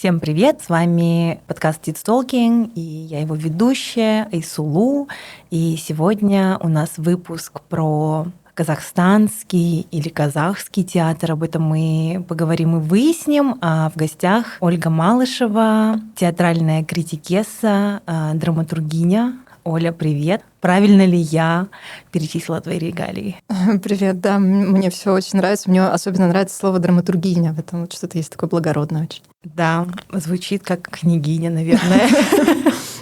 Всем привет! С вами подкаст Kids Talking, и я его ведущая Айсулу. И сегодня у нас выпуск про казахстанский или казахский театр. Об этом мы поговорим и выясним. А в гостях Ольга Малышева, театральная критикесса, драматургиня. Оля, привет! Правильно ли я перечислила твои регалии? Привет, да, мне все очень нравится. Мне особенно нравится слово драматургиня, в этом вот что-то есть такое благородное очень. Да, звучит как княгиня, наверное.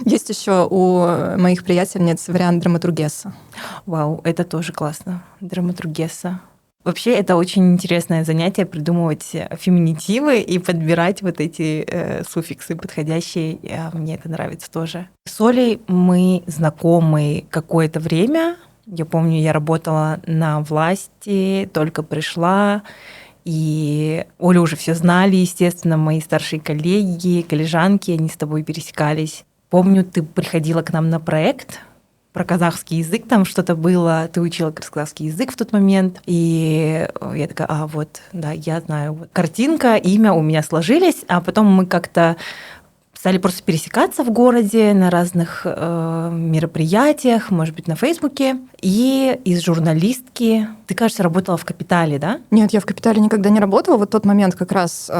Есть еще у моих приятельниц вариант драматургесса. Вау, это тоже классно. Драматургесса. Вообще, это очень интересное занятие — придумывать феминитивы и подбирать вот эти суффиксы подходящие. Мне это нравится тоже. С Олей мы знакомы какое-то время. Я помню, я работала на власти, только пришла, и Олю уже все знали, естественно, мои старшие коллеги, коллежанки, они с тобой пересекались. Помню, ты приходила к нам на проект про казахский язык, там что-то было, ты учила казахский язык в тот момент, и я такая, вот, да, я знаю. Вот. Картинка, имя у меня сложились, а потом мы как-то стали просто пересекаться в городе на разных мероприятиях, может быть, на Фейсбуке. И из журналистки ты, кажется, работала в «Капитале», да? Нет, я в «Капитале» никогда не работала. Вот тот момент как раз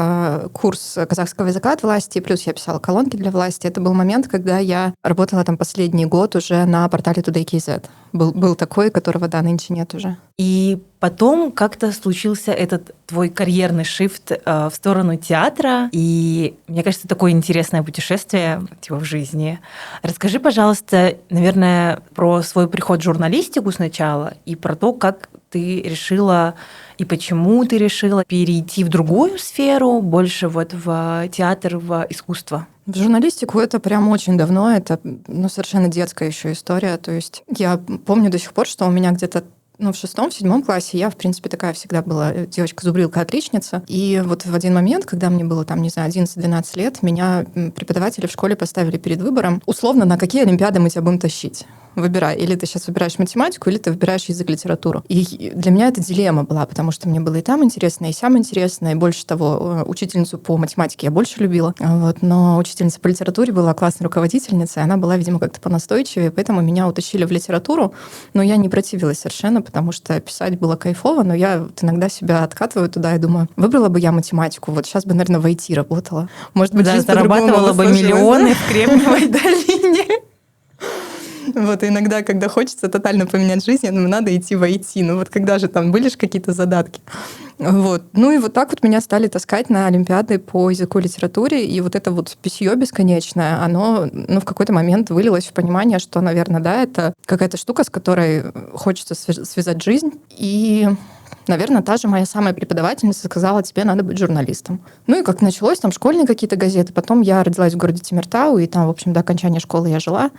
курс казахского языка от власти, плюс я писала колонки для власти. Это был момент, когда я работала там последний год уже на портале Today.kz. Был такой, которого, да, нынче нет уже. И потом как-то случился этот твой карьерный шифт в сторону театра. И мне кажется, такое интересное путешествие типа в жизни. Расскажи, пожалуйста, наверное, про свой приход в журналистику сначала и про то, как ты решила и почему ты решила перейти в другую сферу, больше вот в театр, в искусство. В журналистику это прям очень давно, это совершенно детская еще история. То есть я помню до сих пор, что у меня где-то в 6-7 классе я, в принципе, такая всегда была девочка-зубрилка, отличница. И вот в один момент, когда мне было, 11-12 лет, меня преподаватели в школе поставили перед выбором, условно, на какие олимпиады мы тебя будем тащить. Выбирай. Или ты сейчас выбираешь математику, или ты выбираешь язык, литературу. И для меня это дилемма была, потому что мне было и там интересно, и сям интересно, и больше того, учительницу по математике я больше любила. Но учительница по литературе была классной руководительницей, она была, видимо, как-то понастойчивее, поэтому меня утащили в литературу, но я не противилась совершенно, потому что писать было кайфово, но я иногда себя откатываю туда и думаю, выбрала бы я математику, вот сейчас бы, наверное, в IT работала. Может быть, жизнь зарабатывала бы миллионы в Кремниевой долине. Вот, и иногда, когда хочется тотально поменять жизнь, я думаю, надо идти в IT. Когда же там были какие-то задатки? Вот. И вот так вот меня стали таскать на олимпиады по языку и литературе, и вот это вот письё бесконечное, оно, в какой-то момент вылилось в понимание, что, наверное, да, это какая-то штука, с которой хочется связать жизнь, и наверное, та же моя самая преподавательница сказала, тебе надо быть журналистом. И как началось, там школьные какие-то газеты, потом я родилась в городе Темиртау, и там, в общем, до окончания школы я жила.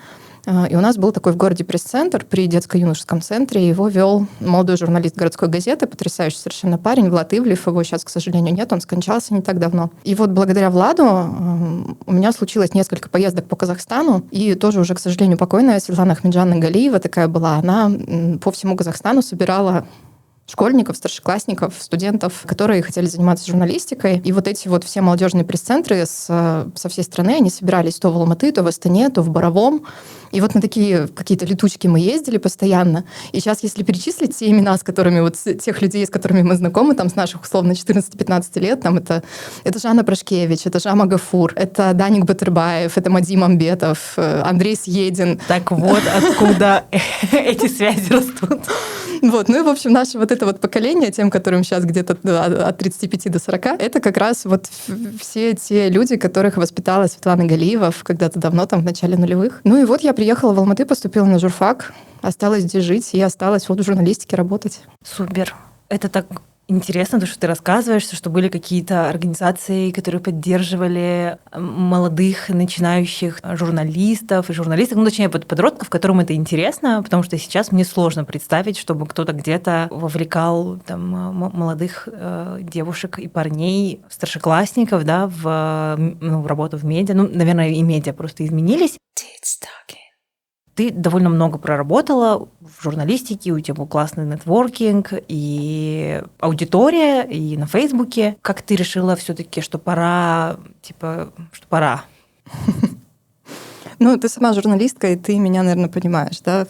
И у нас был такой в городе пресс-центр при детско-юношеском центре. Его вел молодой журналист городской газеты, потрясающий совершенно парень, Влад Ивлев. Его сейчас, к сожалению, нет, он скончался не так давно. И вот благодаря Владу у меня случилось несколько поездок по Казахстану. И тоже уже, к сожалению, покойная Светлана Ахмеджановна Галиева такая была. Она по всему Казахстану собирала школьников, старшеклассников, студентов, которые хотели заниматься журналистикой. И вот эти вот все молодежные пресс-центры со всей страны, они собирались то в Алматы, то в Астане, то в Боровом. И вот на такие какие-то летучки мы ездили постоянно. И сейчас, если перечислить те имена, с которыми вот тех людей, с которыми мы знакомы, там с наших условно 14-15 лет, там это Жанна Прошкевич, это Жама Гафур, это Даник Батырбаев, это Мадим Амбетов, Андрей Съедин. Так вот откуда эти связи растут. Вот, в общем, наше вот это вот поколение, тем, которым сейчас где-то от 35 до 40, это как раз вот все те люди, которых воспитала Светлана Галиева когда-то давно, там, в начале нулевых. И вот я приехала в Алматы, поступила на журфак, осталась здесь жить и осталась вот в журналистике работать. Супер. Это так интересно, то, что ты рассказываешь, что были какие-то организации, которые поддерживали молодых начинающих журналистов и журналисток, точнее, подростков, которым это интересно, потому что сейчас мне сложно представить, чтобы кто-то где-то вовлекал там молодых девушек и парней, старшеклассников, да, в работу в медиа. Наверное, и медиа просто изменились. Ты довольно много проработала в журналистике, у тебя был классный нетворкинг и аудитория, и на Фейсбуке. Как ты решила все-таки, что пора, что пора? Ну, ты сама журналистка, и ты меня, наверное, понимаешь, да,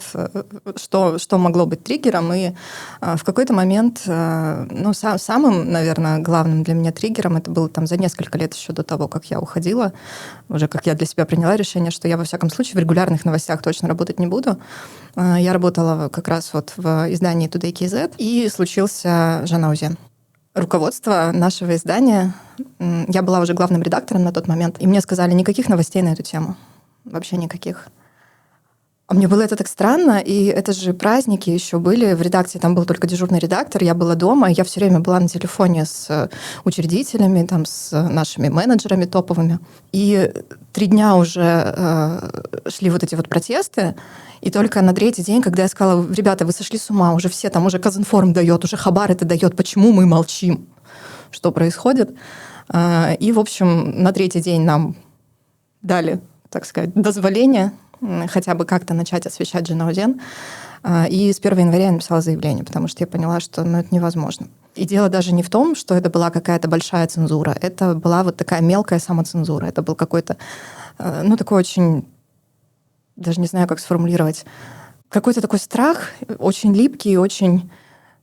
что могло быть триггером. И в какой-то момент, самым, наверное, главным для меня триггером это было там за несколько лет еще до того, как я уходила, уже как я для себя приняла решение, что я, во всяком случае, в регулярных новостях точно работать не буду. Я работала как раз вот в издании Today KZ, и случился Жанаузен. Руководство нашего издания, я была уже главным редактором на тот момент, и мне сказали, никаких новостей на эту тему. Вообще никаких. А мне было это так странно, и это же праздники еще были. В редакции там был только дежурный редактор, я была дома, и я все время была на телефоне с учредителями, там, с нашими менеджерами топовыми. И 3 дня уже шли вот эти вот протесты, и только на 3-й день, когда я сказала, ребята, вы сошли с ума, уже все там, уже Казинформ дает, уже Хабар это дает, почему мы молчим, что происходит. И, в общем, на 3-й день нам дали, так сказать, дозволение хотя бы как-то начать освещать Жанаузен. И с 1 января я написала заявление, потому что я поняла, что это невозможно. И дело даже не в том, что это была какая-то большая цензура. Это была вот такая мелкая самоцензура. Это был какой-то, такой очень, даже не знаю, как сформулировать, какой-то такой страх, очень липкий, очень,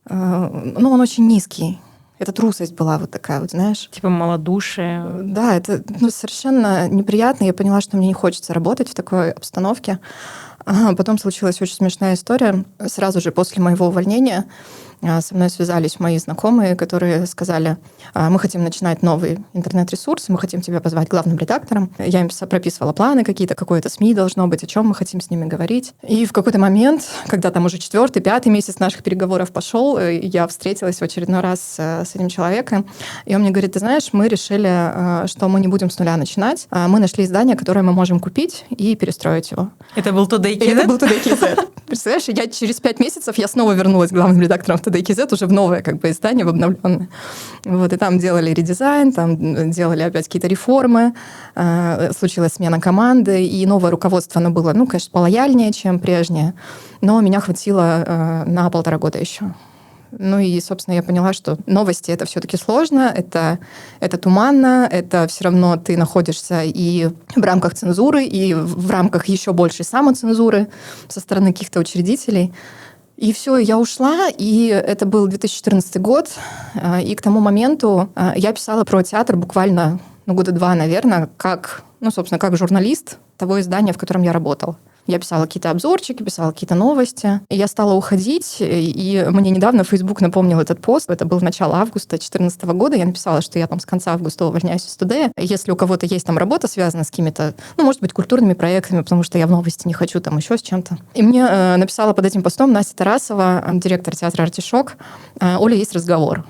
он очень низкий. Это трусость была вот такая вот, знаешь. Типа малодушие. Да, это совершенно неприятно. Я поняла, что мне не хочется работать в такой обстановке. Потом случилась очень смешная история. Сразу же после моего увольнения со мной связались мои знакомые, которые сказали, мы хотим начинать новый интернет-ресурс, мы хотим тебя позвать главным редактором. Я им прописывала планы какие-то, какое-то СМИ должно быть, о чем мы хотим с ними говорить. И в какой-то момент, когда там уже 4-й, 5-й месяц наших переговоров пошел, я встретилась в очередной раз с этим человеком, и он мне говорит, ты знаешь, мы решили, что мы не будем с нуля начинать, мы нашли издание, которое мы можем купить и перестроить его. Это был Today KZ? Это был Today KZ. Представляешь, я через 5 месяцев я снова вернулась главным редактором в Today KZ, уже в новое издание, в обновленное. Вот, и там делали редизайн, там делали опять какие-то реформы, случилась смена команды, и новое руководство, оно было, конечно, полояльнее, чем прежнее, но меня хватило на 1,5 года еще. И, собственно, я поняла, что новости — это все-таки сложно, это туманно, это все равно ты находишься и в рамках цензуры, и в рамках еще большей самоцензуры со стороны каких-то учредителей. И все, я ушла, и это был 2014 год, и к тому моменту я писала про театр буквально 2 года, наверное, как журналист того издания, в котором я работала. Я писала какие-то обзорчики, писала какие-то новости. И я стала уходить, и мне недавно Facebook напомнил этот пост. Это был начало августа 2014 года. Я написала, что я там с конца августа увольняюсь из Today. Если у кого-то есть там работа, связана с какими-то, может быть, культурными проектами, потому что я в новости не хочу, там еще с чем-то. И мне написала под этим постом Настя Тарасова, директор театра «Артишок». Оля, есть разговор.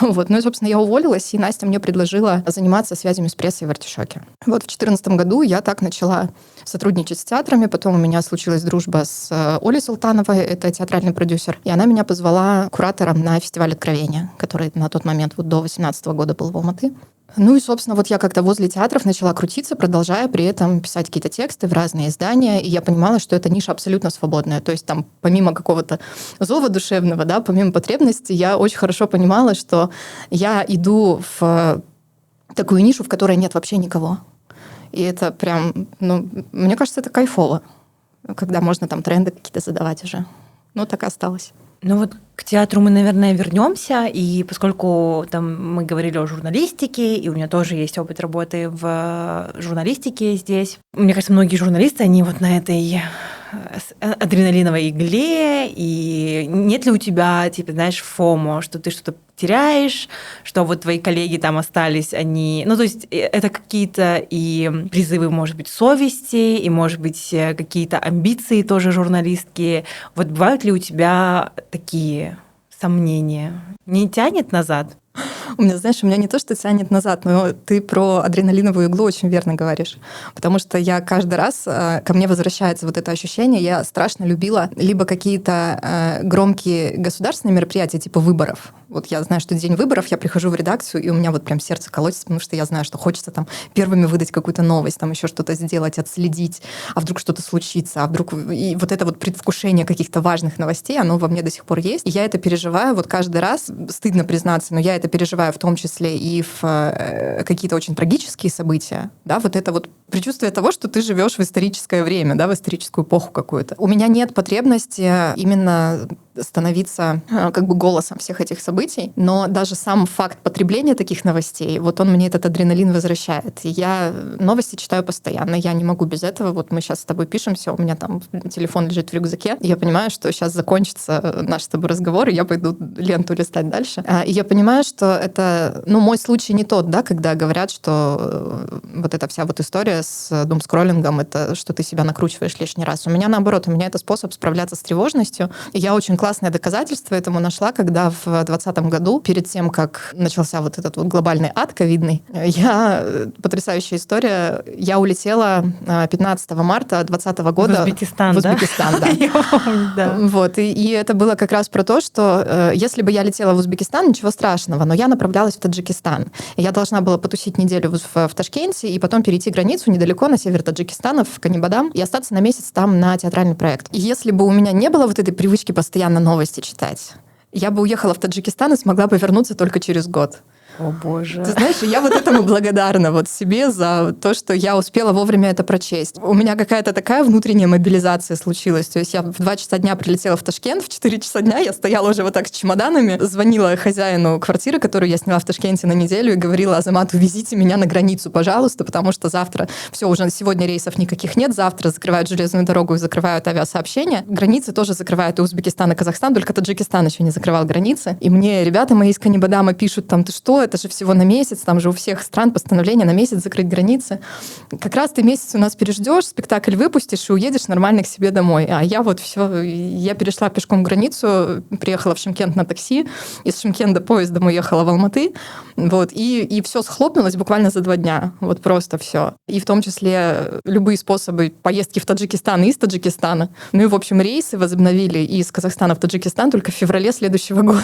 Вот. И, собственно, я уволилась, и Настя мне предложила заниматься связями с прессой в «Артишоке». Вот в 2014 году я так начала сотрудничать с театрами, потом у меня случилась дружба с Олей Султановой, это театральный продюсер, и она меня позвала куратором на фестиваль «Откровения», который на тот момент, до 2018 года был в Алматы. И, собственно, я как-то возле театров начала крутиться, продолжая при этом писать какие-то тексты в разные издания, и я понимала, что эта ниша абсолютно свободная. То есть там помимо какого-то зова душевного, помимо потребностей, я очень хорошо понимала, что я иду в такую нишу, в которой нет вообще никого. И это прям, мне кажется, это кайфово, когда можно там тренды какие-то задавать уже. Так и осталось. К театру мы, наверное, вернемся, и поскольку там мы говорили о журналистике, и у меня тоже есть опыт работы в журналистике здесь, мне кажется, многие журналисты, они на этой адреналиновой игле, и нет ли у тебя, фомо, что ты что-то теряешь, что твои коллеги там остались, они... то есть это какие-то и призывы, может быть, совести, и, может быть, какие-то амбиции тоже журналистские. Бывают ли у тебя такие сомнения? Не тянет назад? У меня, знаешь, у меня не то, что тянет назад, но ты про адреналиновую иглу очень верно говоришь. Потому что я каждый раз, ко мне возвращается вот это ощущение, я страшно любила либо какие-то громкие государственные мероприятия, типа выборов. Вот я знаю, что день выборов, я прихожу в редакцию, и у меня вот прям сердце колотится, потому что я знаю, что хочется там первыми выдать какую-то новость, там еще что-то сделать, отследить, а вдруг что-то случится, а вдруг... И вот это вот предвкушение каких-то важных новостей, оно во мне до сих пор есть. И я это переживаю вот каждый раз, стыдно признаться, но я это переживаю в том числе и в какие-то очень трагические события, да, вот это вот предчувствие того, что ты живешь в историческое время, да, в историческую эпоху какую-то. У меня нет потребности именно становиться как бы голосом всех этих событий, но даже сам факт потребления таких новостей, вот он мне этот адреналин возвращает. И я новости читаю постоянно, я не могу без этого. Вот мы сейчас с тобой пишемся, у меня там телефон лежит в рюкзаке, и я понимаю, что сейчас закончится наш с тобой разговор, и я пойду ленту листать дальше. И я понимаю, что это, ну, мой случай не тот, да, когда говорят, что вот эта вся вот история с думскроллингом, это что ты себя накручиваешь лишний раз. У меня наоборот, у меня это способ справляться с тревожностью, и я очень классное доказательство этому нашла, когда в 2020 году, перед тем, как начался вот этот вот глобальный ад ковидный, потрясающая история, я улетела 15 марта 2020 года в Узбекистан, в Узбекистан, да. Я помню, да. Вот, и это было как раз про то, что если бы я летела в Узбекистан, ничего страшного, но я направлялась в Таджикистан. И я должна была потусить неделю в Ташкенте и потом перейти границу недалеко на север Таджикистана, в Канибадам, и остаться на месяц там на театральный проект. И если бы у меня не было вот этой привычки постоянно новости читать, я бы уехала в Таджикистан и смогла бы вернуться только через год. О, боже. Ты знаешь, я вот этому благодарна вот себе за то, что я успела вовремя это прочесть. У меня какая-то такая внутренняя мобилизация случилась. То есть я в 2 часа дня прилетела в Ташкент, в 4 часа дня я стояла уже вот так с чемоданами, звонила хозяину квартиры, которую я сняла в Ташкенте на неделю, и говорила: Азамат, увезите меня на границу, пожалуйста, потому что завтра все, уже сегодня рейсов никаких нет, завтра закрывают железную дорогу и закрывают авиасообщения. Границы тоже закрывают и Узбекистан, и Казахстан, только Таджикистан еще не закрывал границы. И мне ребята мои из Канибадама пишут там: ты что, это же всего на месяц, там же у всех стран постановление на месяц закрыть границы. Как раз ты месяц у нас переждешь, спектакль выпустишь и уедешь нормально к себе домой. А я вот все, я перешла пешком границу, приехала в Шымкент на такси, из Шымкента поездом уехала в Алматы, вот, и все схлопнулось буквально за 2 дня, вот просто все. И в том числе любые способы поездки в Таджикистан и из Таджикистана. Ну и, в общем, рейсы возобновили из Казахстана в Таджикистан только в феврале следующего года.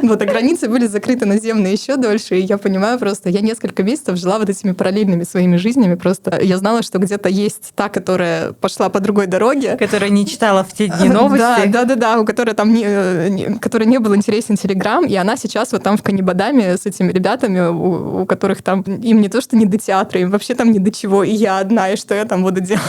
Вот, а границы были закрыты наземные еще дольше, и я понимаю просто, я несколько месяцев жила вот этими параллельными своими жизнями, просто я знала, что где-то есть та, которая пошла по другой дороге. Которая не читала в те дни новости. Да, у которой там которой не был интересен Телеграм, и она сейчас вот там в Канибадаме с этими ребятами, у которых там им не то, что не до театра, им вообще там не до чего, и я одна, и что я там буду делать?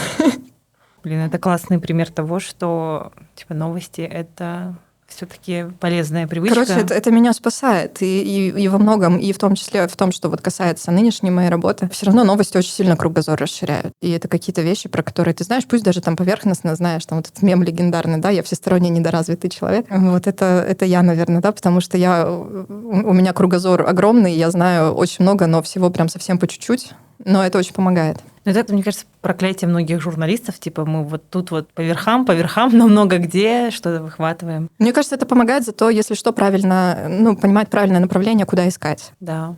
Блин, это классный пример того, что типа новости — это все-таки полезная привычка. Короче, это меня спасает. И во многом, и в том числе в том, что вот касается нынешней моей работы, все равно новости очень сильно кругозор расширяют. И это какие-то вещи, про которые ты знаешь, пусть даже там поверхностно знаешь, там вот этот мем легендарный, да, я всесторонне недоразвитый человек. Вот это я, наверное, да, потому что у меня кругозор огромный, я знаю очень много, но всего прям совсем по чуть-чуть. Но это очень помогает. Но это, мне кажется, проклятие многих журналистов. Типа мы вот тут вот по верхам, но много где что-то выхватываем. Мне кажется, это помогает зато, если что, правильно, понимать правильное направление, куда искать. Да.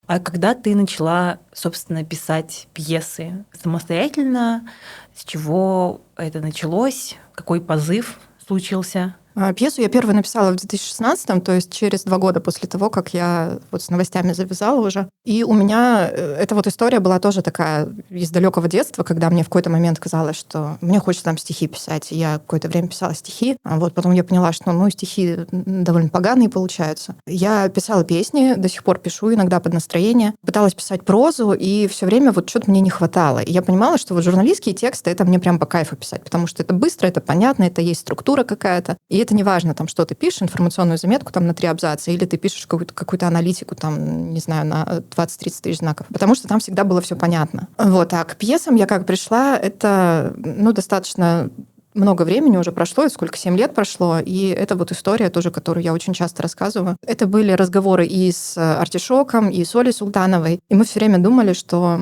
А когда ты начала, собственно, писать пьесы самостоятельно, с чего это началось, какой позыв случился? Пьесу я первую написала в 2016-м, то есть через 2 года после того, как я вот с новостями завязала уже. И у меня эта вот история была тоже такая из далекого детства, когда мне в какой-то момент казалось, что мне хочется там стихи писать. И я какое-то время писала стихи, а вот потом я поняла, что стихи довольно поганые получаются. Я писала песни, до сих пор пишу, иногда под настроение. Пыталась писать прозу, и все время вот что-то мне не хватало. И я понимала, что вот журналистские тексты — это мне прям по кайфу писать, потому что это быстро, это понятно, это есть структура какая-то. И это не важно, там, что ты пишешь, информационную заметку там на 3 абзаца, или ты пишешь какую-то аналитику, там, не знаю, на 20-30 тысяч знаков, потому что там всегда было все понятно. Вот, а к пьесам я как пришла, это, достаточно много времени уже прошло, сколько, 7 лет прошло, и это вот история тоже, которую я очень часто рассказываю. Это были разговоры и с Артишоком, и с Олей Султановой, и мы все время думали, что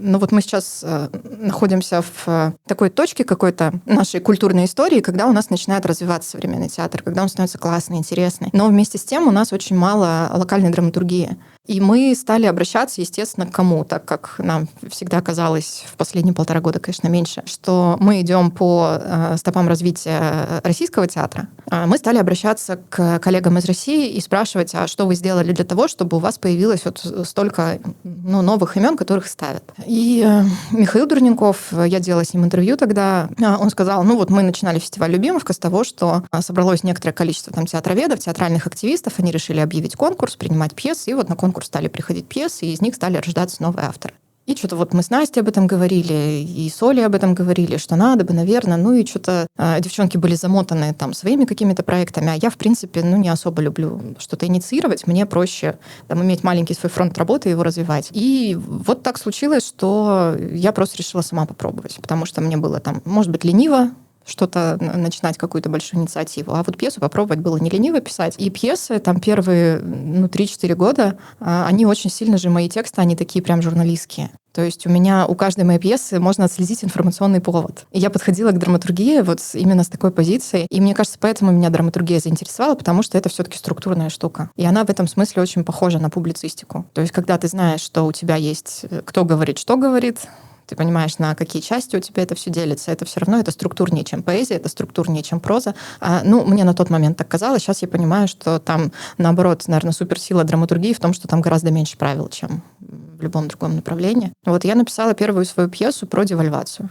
ну вот мы сейчас находимся в такой точке какой-то нашей культурной истории, когда у нас начинает развиваться современный театр, когда он становится классный, интересный. Но вместе с тем у нас очень мало локальной драматургии. И мы стали обращаться, естественно, к кому, так как нам всегда казалось в последние 1,5 года, конечно, меньше, что мы идем по стопам развития российского театра. Мы стали обращаться к коллегам из России и спрашивать, а что вы сделали для того, чтобы у вас появилось вот столько новых имен, которых ставят. И Михаил Дурненков, я делала с ним интервью тогда, он сказал, ну вот мы начинали фестиваль «Любимовка» с того, что собралось некоторое количество там театроведов, театральных активистов, они решили объявить конкурс, принимать пьесы, и вот на конкурс стали приходить пьесы, и из них стали рождаться новые авторы. И что-то вот мы с Настей об этом говорили, и с Олей об этом говорили, что надо бы, наверное, ну и что-то девчонки были замотаны там своими какими-то проектами, а я, в принципе, не особо люблю что-то инициировать, мне проще там иметь маленький свой фронт работы и его развивать. И вот так случилось, что я просто решила сама попробовать, потому что мне было там, может быть, лениво что-то начинать, какую-то большую инициативу. А вот пьесу попробовать было не лениво писать. И пьесы там первые 3-4 года, они очень сильно же, мои тексты, они такие прям журналистские. То есть у каждой моей пьесы можно отследить информационный повод. И я подходила к драматургии вот именно с такой позиции. И мне кажется, поэтому меня драматургия заинтересовала, потому что это все-таки структурная штука. И она в этом смысле очень похожа на публицистику. То есть когда ты знаешь, что у тебя есть кто говорит, что говорит, ты понимаешь, на какие части у тебя это все делится. Это все равно это структурнее, чем поэзия, это структурнее, чем проза. Мне на тот момент так казалось. Сейчас я понимаю, что там, наоборот, наверное, суперсила драматургии в том, что там гораздо меньше правил, чем в любом другом направлении. Вот я написала первую свою пьесу про девальвацию.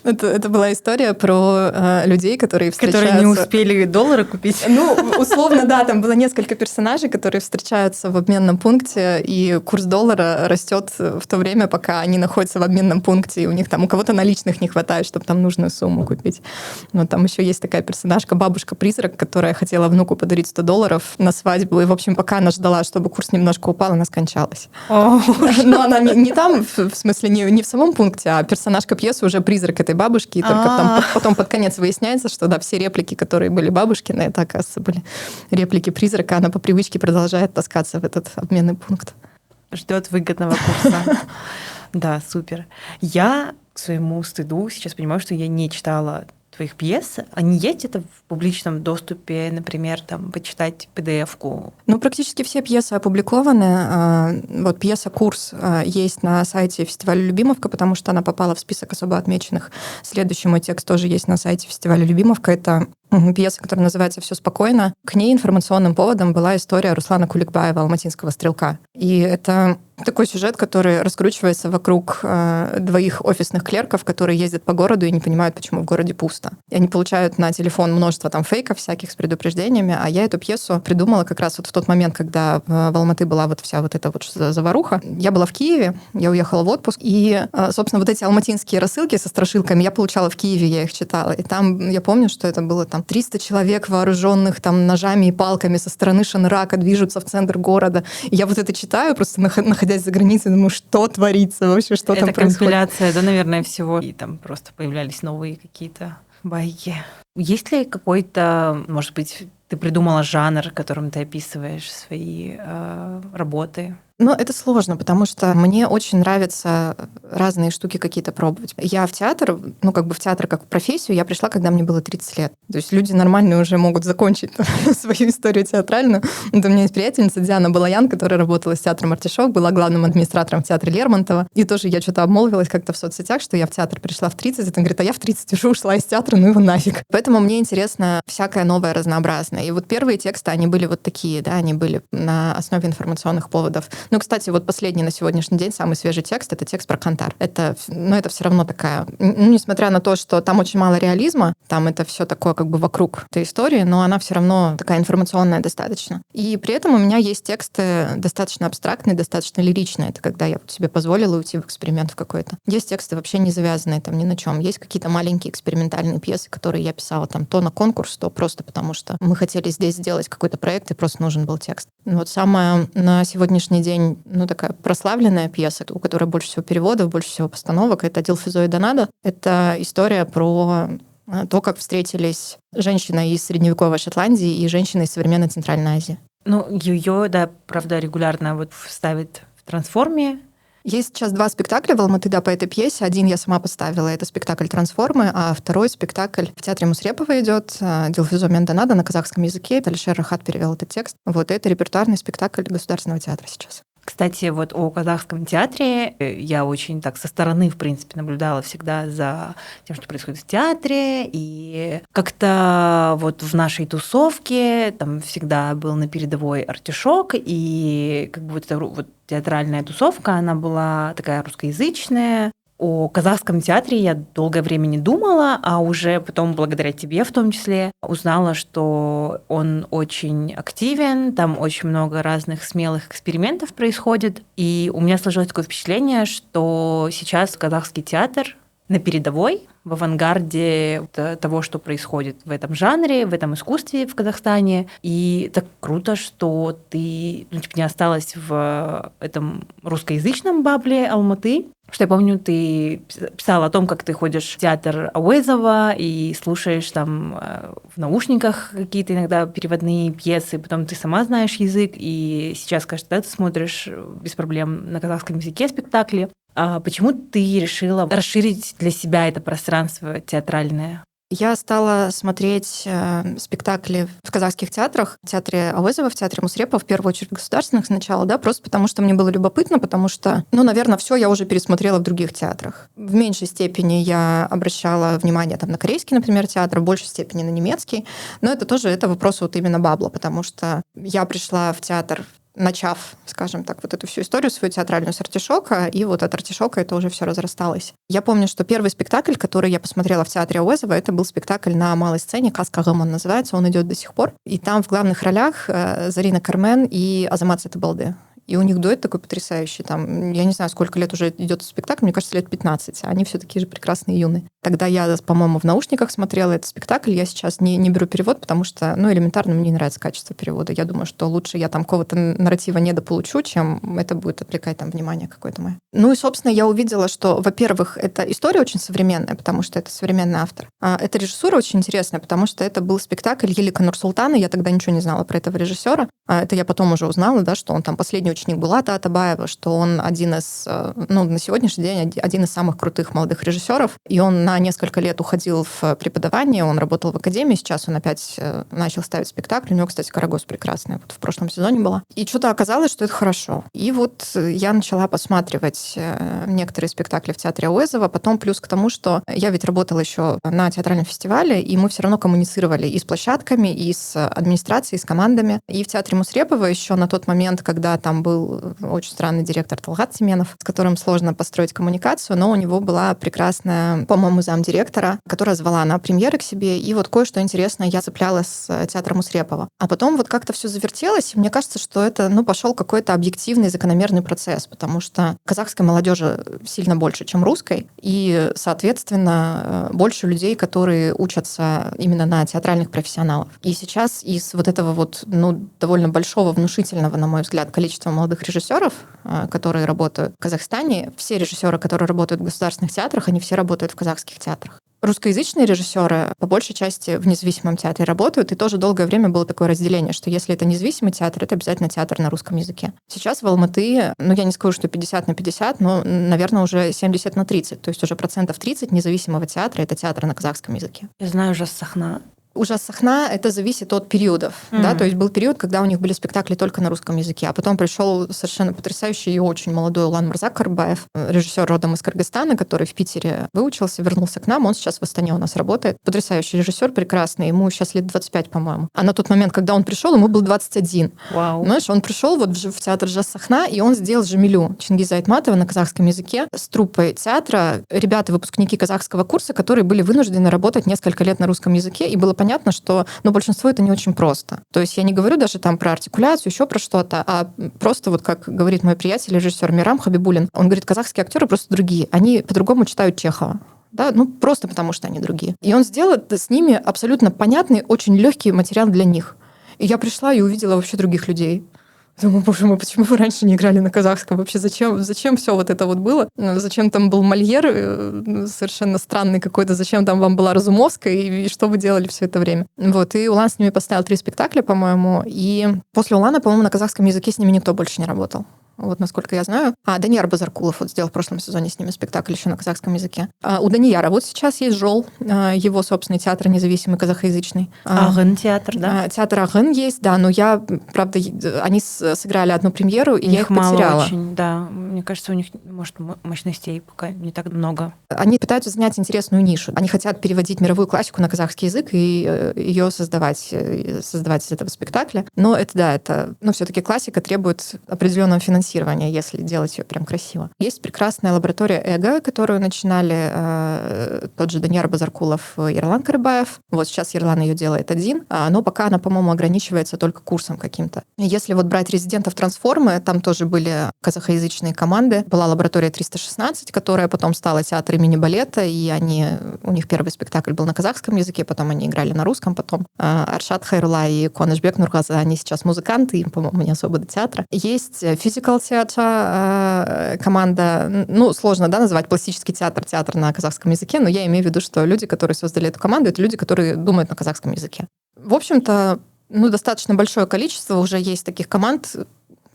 Это была история про людей, которые встречаются... Которые не успели доллары купить. Условно, да, там было несколько персонажей, которые встречаются в обменном пункте, и курс доллара растет в то время, пока они находятся в обменном пункте, и у кого-то наличных не хватает, чтобы там нужную сумму купить. Но там еще есть такая персонажка, бабушка-призрак, которая хотела внуку подарить $100 на свадьбу, и, в общем, пока она ждала, чтобы курс немножко упал, она скончалась. Но она не там, в смысле, не в самом пункте, а персонажка пьесы уже призрак этой бабушки, и только там потом под конец выясняется, что да, все реплики, которые были бабушкины, это, оказывается, были реплики призрака, она по привычке продолжает таскаться в этот обменный пункт. Ждет выгодного курса. Да, супер. Я, к своему стыду, сейчас понимаю, что я не читала твоих пьес. Они есть это в публичном доступе, например, там, почитать PDF-ку? Практически все пьесы опубликованы. Вот пьеса «Курс» есть на сайте фестиваля «Любимовка», потому что она попала в список особо отмеченных. Следующий мой текст тоже есть на сайте фестиваля «Любимовка». Это пьеса, которая называется «Все спокойно». К ней информационным поводом была история Руслана Куликбаева, алматинского стрелка. И это такой сюжет, который раскручивается вокруг 2 офисных клерков, которые ездят по городу и не понимают, почему в городе пусто. И они получают на телефон множество там фейков всяких с предупреждениями, а я эту пьесу придумала как раз вот в тот момент, когда в Алматы была вот вся вот эта вот заваруха. Я была в Киеве, я уехала в отпуск, и, собственно, вот эти алматинские рассылки со страшилками я получала в Киеве, я их читала. И там, я помню, что это было там 300 человек, вооруженных там ножами и палками со стороны Шанрака, движутся в центр города. И я вот это читаю, просто находясь за границей, думаю, что творится вообще, что там происходит. Это конспирация, да, наверное, всего. И там просто появлялись новые какие-то байки. Есть ли какой-то, может быть, ты придумала жанр, которым ты описываешь свои работы? Это сложно, потому что мне очень нравятся разные штуки какие-то пробовать. Я в театр, в театр как в профессию, я пришла, когда мне было 30 лет. То есть люди нормальные уже могут закончить свою историю театральную. У меня есть приятельница Диана Балаян, которая работала с театром «Артишок», была главным администратором в театре Лермонтова. И тоже я что-то обмолвилась как-то в соцсетях, что я в театр пришла в 30. Она говорит, а я в 30 уже ушла из театра, его нафиг. Поэтому мне интересно всякое новое, разнообразное. И вот первые тексты, они были вот такие, да, они были на основе информационных поводов. Кстати, вот последний на сегодняшний день, самый свежий текст, это текст про Кантар. Это все равно такая, несмотря на то, что там очень мало реализма, там это все такое как бы вокруг этой истории, но она все равно такая информационная достаточно. И при этом у меня есть тексты достаточно абстрактные, достаточно лиричные. Это когда я себе позволила уйти в эксперимент в какой-то. Есть тексты вообще не завязанные там ни на чем. Есть какие-то маленькие экспериментальные пьесы, которые я писала там то на конкурс, то просто потому что мы хотели здесь сделать какой-то проект, и просто нужен был текст. Вот самая на сегодняшний день, такая прославленная пьеса, у которой больше всего переводов, больше всего постановок, это «Дилфизо и Донадо». Это история про то, как встретились женщина из средневековой Шотландии и женщина из современной Центральной Азии. Ее, да, правда, регулярно вот ставят в «Трансформе». Есть сейчас 2 спектакля в Алматы, да, по этой пьесе. Один я сама поставила, это спектакль «Трансформы», а второй спектакль в театре Мусрепова идет «Дилфизо мен Донадо» на казахском языке. Алишер Рахат перевел этот текст. Вот это репертуарный спектакль Государственного театра сейчас. Кстати, вот о казахском театре я очень так со стороны, в принципе, наблюдала всегда за тем, что происходит в театре, и как-то вот в нашей тусовке там всегда был на передовой Артишок, и как бы вот эта вот театральная тусовка, она была такая русскоязычная. О казахском театре я долгое время не думала, а уже потом, благодаря тебе в том числе, узнала, что он очень активен, там очень много разных смелых экспериментов происходит. И у меня сложилось такое впечатление, что сейчас казахский театр на передовой, в авангарде того, что происходит в этом жанре, в этом искусстве в Казахстане. И так круто, что ты не осталась в этом русскоязычном бабле Алматы. Что я помню, ты писала о том, как ты ходишь в театр Ауэзова и слушаешь там в наушниках какие-то иногда переводные пьесы, потом ты сама знаешь язык, и сейчас, кажется, да, ты смотришь без проблем на казахском языке спектакли. А почему ты решила расширить для себя это пространство театральное? Я стала смотреть спектакли в казахских театрах, в театре Ауэзова, в театре Мусрепова, в первую очередь государственных сначала, да, просто потому что мне было любопытно, потому что, наверное, все я уже пересмотрела в других театрах. В меньшей степени я обращала внимание там на корейский, например, театр, в большей степени на немецкий, но это тоже вопрос вот именно бабла, потому что я пришла в театр, начав, скажем так, вот эту всю историю свою театральную с Артишока, и вот от Артишока это уже все разрасталось. Я помню, что первый спектакль, который я посмотрела в театре Ауэзова, это был спектакль на малой сцене, «Каскагым» он называется, он идет до сих пор. И там в главных ролях Зарина Кармен и Азамат Сатыбалды. И у них дуэт такой потрясающий. Там, я не знаю, сколько лет уже идет спектакль, мне кажется, лет 15. А они все такие же прекрасные юные. Тогда я, по-моему, в наушниках смотрела этот спектакль. Я сейчас не беру перевод, потому что, элементарно мне не нравится качество перевода. Я думаю, что лучше я там какого-то нарратива недополучу, чем это будет отвлекать там внимание какое-то мое. И, собственно, я увидела, что, во-первых, эта история очень современная, потому что это современный автор. А эта режиссура очень интересная, потому что это был спектакль Елика Нурсултана. Я тогда ничего не знала про этого режиссера. Это я потом уже узнала, да, что он там последний ученик Булата Атабаева, что он один из, на сегодняшний день один из самых крутых молодых режиссеров, и он на несколько лет уходил в преподавание, он работал в академии, сейчас он опять начал ставить спектакль, у него, кстати, «Карагос» прекрасная, вот в прошлом сезоне была. И что-то оказалось, что это хорошо. И вот я начала посматривать некоторые спектакли в театре Ауэзова, потом плюс к тому, что я ведь работала еще на театральном фестивале, и мы все равно коммуницировали и с площадками, и с администрацией, и с командами. И в театре Мусрепова еще на тот момент, когда там был очень странный директор Талгат Семенов, с которым сложно построить коммуникацию, но у него была прекрасная, по-моему, замдиректора, которая звала на премьеры к себе, и вот кое-что интересное я цепляла с театра Мусрепова. А потом вот как-то все завертелось, и мне кажется, что это, пошел какой-то объективный, закономерный процесс, потому что казахской молодежи сильно больше, чем русской, и, соответственно, больше людей, которые учатся именно на театральных профессионалов. И сейчас из вот этого вот, довольно большого, внушительного, на мой взгляд, количества молодых режиссеров, которые работают в Казахстане, все режиссеры, которые работают в государственных театрах, они все работают в казахских театрах. Русскоязычные режиссеры по большей части в независимом театре работают, и тоже долгое время было такое разделение, что если это независимый театр, это обязательно театр на русском языке. Сейчас в Алматы, я не скажу, что 50/50, но, наверное, уже 70/30, то есть уже 30% независимого театра — это театр на казахском языке. Я знаю «Ужас Сахна». «Ужас Сахна» — это зависит от периодов. Да? То есть был период, когда у них были спектакли только на русском языке, а потом пришел совершенно потрясающий и очень молодой Улан Мырзак Карбаев, режиссер родом из Кыргызстана, который в Питере выучился, вернулся к нам, он сейчас в Астане у нас работает. Потрясающий режиссер, прекрасный, ему сейчас лет 25, по-моему. А на тот момент, когда он пришел, ему был 21. Вау. Знаешь, он пришел вот в театр «Ужас Сахна», и он сделал «Жамилю» Чингиза Айтматова на казахском языке с труппой театра. Ребята, выпускники казахского курса, которые были вынуждены работать несколько лет на русском языке, и было понятно, что большинство это не очень просто. То есть я не говорю даже там про артикуляцию, еще про что-то, а просто вот как говорит мой приятель, режиссер Мирам Хабибулин, он говорит, казахские актеры просто другие, они по-другому читают Чехова. Да, просто потому что они другие. И он сделал с ними абсолютно понятный, очень легкий материал для них. И я пришла и увидела вообще других людей. Думаю, боже мой, почему вы раньше не играли на казахском? Вообще зачем все вот это вот было? Зачем там был Мольер совершенно странный какой-то? Зачем там вам была Разумовская? И что вы делали все это время? Вот, и Улан с ними поставил 3 спектакля, по-моему, и после Улана, по-моему, на казахском языке с ними никто больше не работал. Вот, насколько я знаю. Данияр Базаркулов вот сделал в прошлом сезоне с ними спектакль еще на казахском языке. У Данияра вот сейчас есть Жол, его собственный театр независимый казахоязычный. Ағын театр, да? Театр Ағын есть, да, но я, правда, они сыграли одну премьеру, и я их мало потеряла. Очень, да. Мне кажется, у них, может, мощностей пока не так много. Они пытаются занять интересную нишу. Они хотят переводить мировую классику на казахский язык и ее создавать из этого спектакля. Но это все-таки классика требует определенного финансирования, если делать ее прям красиво. Есть прекрасная лаборатория «Эго», которую начинали тот же Данияр Базаркулов и Ерлан Карыбаев. Вот сейчас Ерлан ее делает один, но пока она, по-моему, ограничивается только курсом каким-то. Если вот брать резидентов «Трансформы», там тоже были казахоязычные команды. Была лаборатория 316, которая потом стала театр имени балета, и у них первый спектакль был на казахском языке, потом они играли на русском, потом Аршат Хайрула и Конашбек Нургаза, они сейчас музыканты, им, по-моему, не особо до театра. Есть Physical театра, команда, сложно, да, называть пластический театр на казахском языке, но я имею в виду, что люди, которые создали эту команду, это люди, которые думают на казахском языке. В общем-то, достаточно большое количество уже есть таких команд,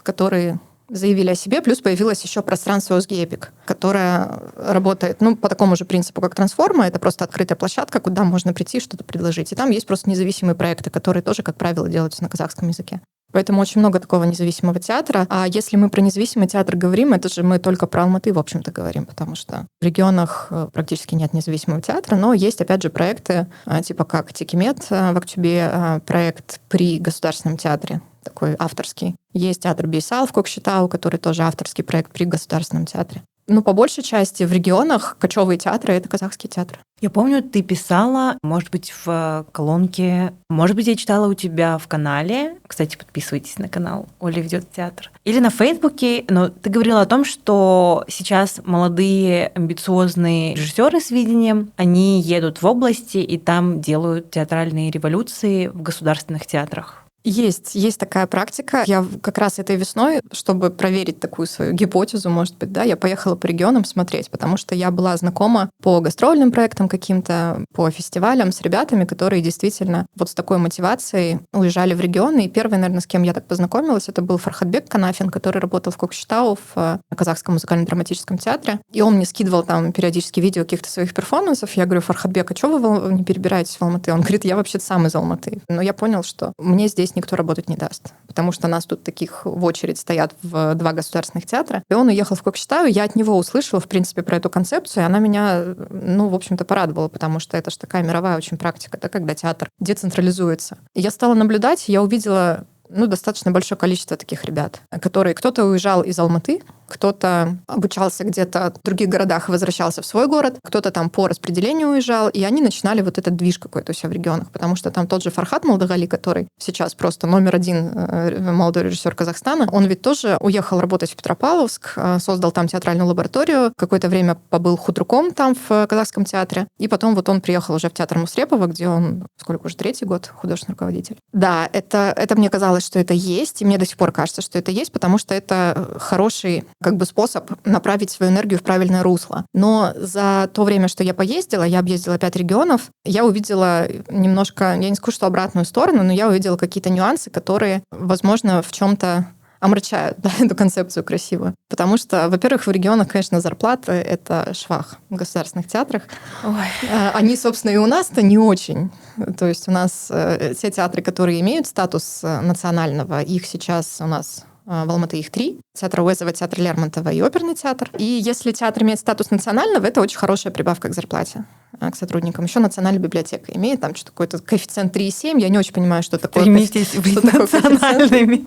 которые заявили о себе, плюс появилось еще пространство Озги Эпик, которое работает, по такому же принципу, как Трансформа, это просто открытая площадка, куда можно прийти и что-то предложить. И там есть просто независимые проекты, которые тоже, как правило, делаются на казахском языке. Поэтому очень много такого независимого театра. А если мы про независимый театр говорим, это же мы только про Алматы, в общем-то, говорим, потому что в регионах практически нет независимого театра, но есть, опять же, проекты, типа как Текимет в Актюбе, проект при Государственном театре, такой авторский. Есть театр Бейсал в Кокшетау, который тоже авторский проект при Государственном театре. По большей части в регионах кочевые театры — это казахские театры. Я помню, ты писала, может быть, в колонке, может быть, я читала у тебя в канале. Кстати, подписывайтесь на канал «Оля ведет театр». Или на Фейсбуке, но ты говорила о том, что сейчас молодые амбициозные режиссеры с видением, они едут в области и там делают театральные революции в государственных театрах. Есть такая практика. Я как раз этой весной, чтобы проверить такую свою гипотезу, может быть, да, я поехала по регионам смотреть, потому что я была знакома по гастрольным проектам каким-то, по фестивалям с ребятами, которые действительно вот с такой мотивацией уезжали в регионы. И первый, наверное, с кем я так познакомилась, это был Фархатбек Канафин, который работал в Кокшетау в Казахском музыкально-драматическом театре. И он мне скидывал там периодически видео каких-то своих перформансов. Я говорю: Фархатбек, а что вы не перебираетесь в Алматы? Он говорит: я вообще-то сам из Алматы. Но я понял, что мне здесь никто работать не даст, потому что нас тут таких в очередь стоят в 2 государственных театра. И он уехал в Кокшетау, и я от него услышала, в принципе, про эту концепцию, и она меня, в общем-то, порадовала, потому что это же такая мировая очень практика, да, когда театр децентрализуется. И я стала наблюдать, и я увидела достаточно большое количество таких ребят, которые кто-то уезжал из Алматы, кто-то обучался где-то в других городах и возвращался в свой город, кто-то там по распределению уезжал, и они начинали вот этот движ какой-то у себя в регионах, потому что там тот же Фархат Молдагали, который сейчас просто номер 1 молодой режиссер Казахстана, он ведь тоже уехал работать в Петропавловск, создал там театральную лабораторию, какое-то время побыл худруком там в Казахском театре, и потом вот он приехал уже в театр Мусрепова, где он, сколько уже, 3-й год художественный руководитель. Да, это мне казалось, что это есть, и мне до сих пор кажется, что это есть, потому что это хороший способ направить свою энергию в правильное русло. Но за то время, что я поездила, я объездила 5 регионов, я увидела немножко, я не скажу, что обратную сторону, но я увидела какие-то нюансы, которые, возможно, в чем-то омрачают, да, эту концепцию красивую. Потому что, во-первых, в регионах, конечно, зарплаты — это швах в государственных театрах. Ой. Они, собственно, и у нас-то не очень. То есть у нас те театры, которые имеют статус национального, их сейчас у нас в Алматы их 3. Театр Уэзова, театр Лермонтова и оперный театр. И если театр имеет статус национального, это очень хорошая прибавка к зарплате, к сотрудникам. Еще национальная библиотека имеет там что-то какой-то коэффициент 3,7. Я не очень понимаю, что такое. Стремитесь быть национальными.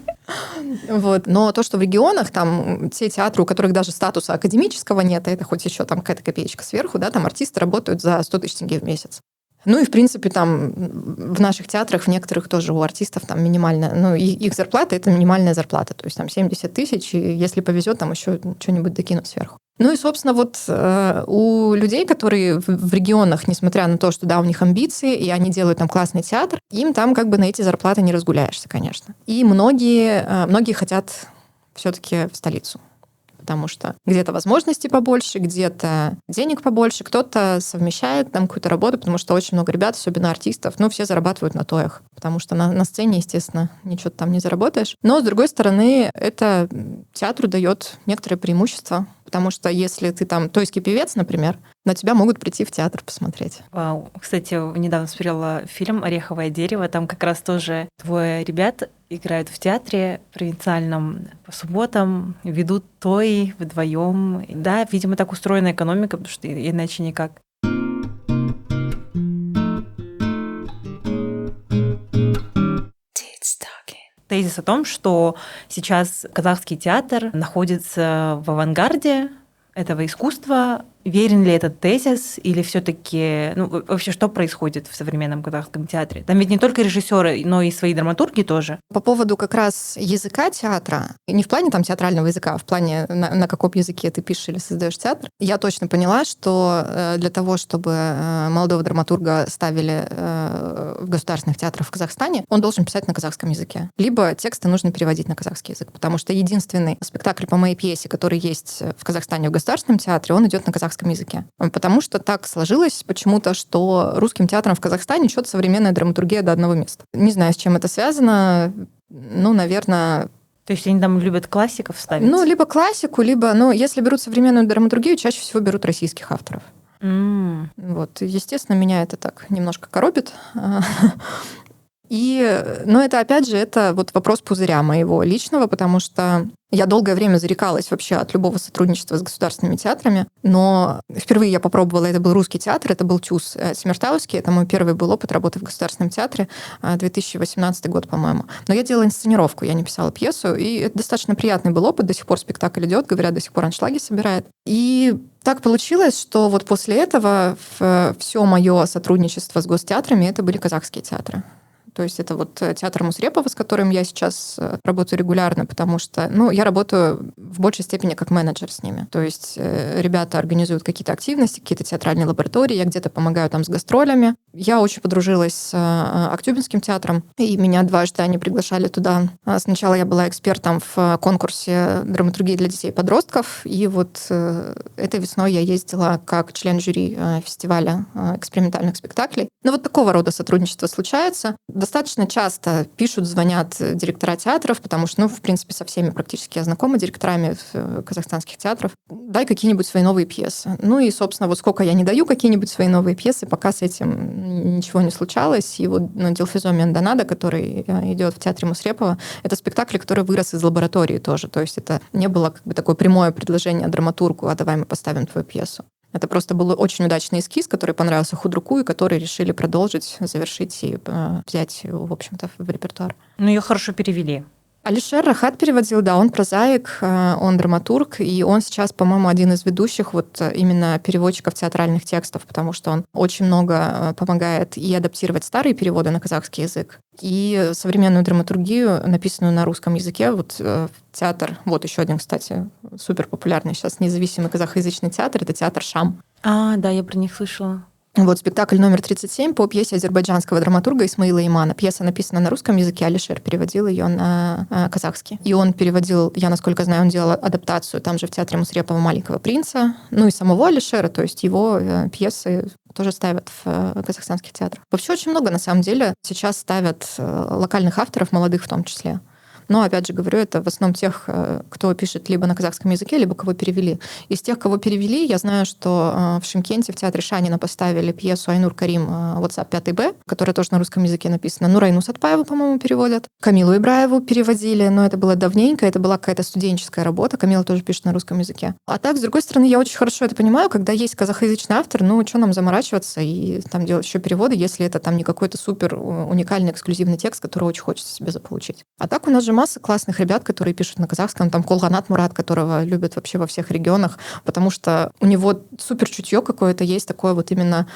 Вот. Но то, что в регионах, там те театры, у которых даже статуса академического нет, а это хоть еще там какая-то копеечка сверху, да, там артисты работают за 100 тысяч тенге в месяц. И, в принципе, там в наших театрах, в некоторых тоже у артистов там минимальная, их зарплата — это минимальная зарплата, то есть там 70 тысяч, и если повезет, там еще что-нибудь докинут сверху. Ну и, собственно, вот у людей, которые в регионах, несмотря на то, что, да, у них амбиции, и они делают там классный театр, им там как бы на эти зарплаты не разгуляешься, конечно. И многие хотят все-таки в столицу. Потому что где-то возможностей побольше, где-то денег побольше, кто-то совмещает там какую-то работу, потому что очень много ребят, особенно артистов, все зарабатывают на тоях, потому что на сцене, естественно, ничего ты там не заработаешь. Но, с другой стороны, это театру дает некоторые преимущества, потому что если ты там тойский певец, например, на тебя могут прийти в театр посмотреть. Вау. Кстати, недавно смотрела фильм «Ореховое дерево». Там как раз тоже двое ребят играют в театре провинциальном по субботам, ведут той вдвоем. Да, видимо, так устроена экономика, потому что иначе никак. Тезис о том, что сейчас казахский театр находится в авангарде этого искусства. Верен ли этот тезис или все-таки, вообще, что происходит в современном казахском театре? Там ведь не только режиссеры, но и свои драматурги тоже. По поводу как раз языка театра, не в плане там театрального языка, а в плане на каком языке ты пишешь или создаешь театр, я точно поняла, что для того, чтобы молодого драматурга ставили в государственных театрах в Казахстане, он должен писать на казахском языке. Либо тексты нужно переводить на казахский язык, потому что единственный спектакль по моей пьесе, который есть в Казахстане в государственном театре, он идет на казахском языке. Потому что так сложилось почему-то, что русским театром в Казахстане что-то современная драматургия до одного места. Не знаю, с чем это связано. Наверное... То есть они там любят классиков ставить? Либо классику, либо... если берут современную драматургию, чаще всего берут российских авторов. Вот. Естественно, меня это так немножко коробит. Но это, опять же, это вот вопрос пузыря моего личного, потому что я долгое время зарекалась вообще от любого сотрудничества с государственными театрами, но впервые я попробовала, это был русский театр, это был ТЮЗ Семертауский, это мой первый был опыт работы в государственном театре, 2018 год, по-моему. Но я делала инсценировку, я не писала пьесу, и это достаточно приятный был опыт, до сих пор спектакль идет, говорят, до сих пор аншлаги собирает. И так получилось, что вот после этого все мое сотрудничество с гостеатрами это были казахские театры. То есть это вот театр Мусрепова, с которым я сейчас работаю регулярно, потому что, я работаю в большей степени как менеджер с ними. То есть ребята организуют какие-то активности, какие-то театральные лаборатории, я где-то помогаю там с гастролями. Я очень подружилась с Актюбинским театром, и меня дважды они приглашали туда. Сначала я была экспертом в конкурсе драматургии для детей и подростков, и вот этой весной я ездила как член жюри фестиваля экспериментальных спектаклей. Вот такого рода сотрудничество случается. Достаточно часто пишут, звонят директора театров, потому что, в принципе, со всеми практически я знакома, директорами казахстанских театров. Дай какие-нибудь свои новые пьесы. И, собственно, вот сколько я не даю какие-нибудь свои новые пьесы, пока с этим ничего не случалось. И вот Дилфизо Мендонадо, который идет в театре Мусрепова, это спектакль, который вырос из лаборатории тоже. То есть это не было как бы такое прямое предложение драматургу, а давай мы поставим твою пьесу. Это просто был очень удачный эскиз, который понравился худруку, и который решили продолжить, завершить и взять, в общем-то, в репертуар. Ее хорошо перевели. Алишер Рахат переводил, да, он прозаик, он драматург, и он сейчас, по-моему, один из ведущих вот именно переводчиков театральных текстов, потому что он очень много помогает и адаптировать старые переводы на казахский язык, и современную драматургию, написанную на русском языке. Вот театр, вот еще один, кстати, супер популярный сейчас независимый казахоязычный театр, это театр «Шам». Да, я про них слышала. Вот спектакль номер 37 по пьесе азербайджанского драматурга Исмаила Имана. Пьеса написана на русском языке, Алишер переводил ее на казахский. И он переводил, я насколько знаю, он делал адаптацию там же в театре Мусрепова «Маленького принца», и самого Алишера, то есть его пьесы тоже ставят в казахстанских театрах. Вообще очень много, на самом деле, сейчас ставят локальных авторов, молодых в том числе. Но, опять же говорю, это в основном тех, кто пишет либо на казахском языке, либо кого перевели. Из тех, кого перевели, я знаю, что в Шымкенте в театре Шанина поставили пьесу Айнур Карим «WhatsApp 5Б», которая тоже на русском языке написана. Нурайну Сатпаеву, по-моему, переводят. Камилу Ибраеву переводили, но это было давненько, это была какая-то студенческая работа. Камила тоже пишет на русском языке. А так, с другой стороны, я очень хорошо это понимаю, когда есть казахоязычный автор, что нам заморачиваться и там делать еще переводы, если это там не какой-то супер уникальный эксклюзивный текст, который очень хочется себе заполучить. А так у нас же масса классных ребят, которые пишут на казахском, там Колганат Мурат, которого любят вообще во всех регионах, потому что у него супер чутье какое-то есть, такое вот именно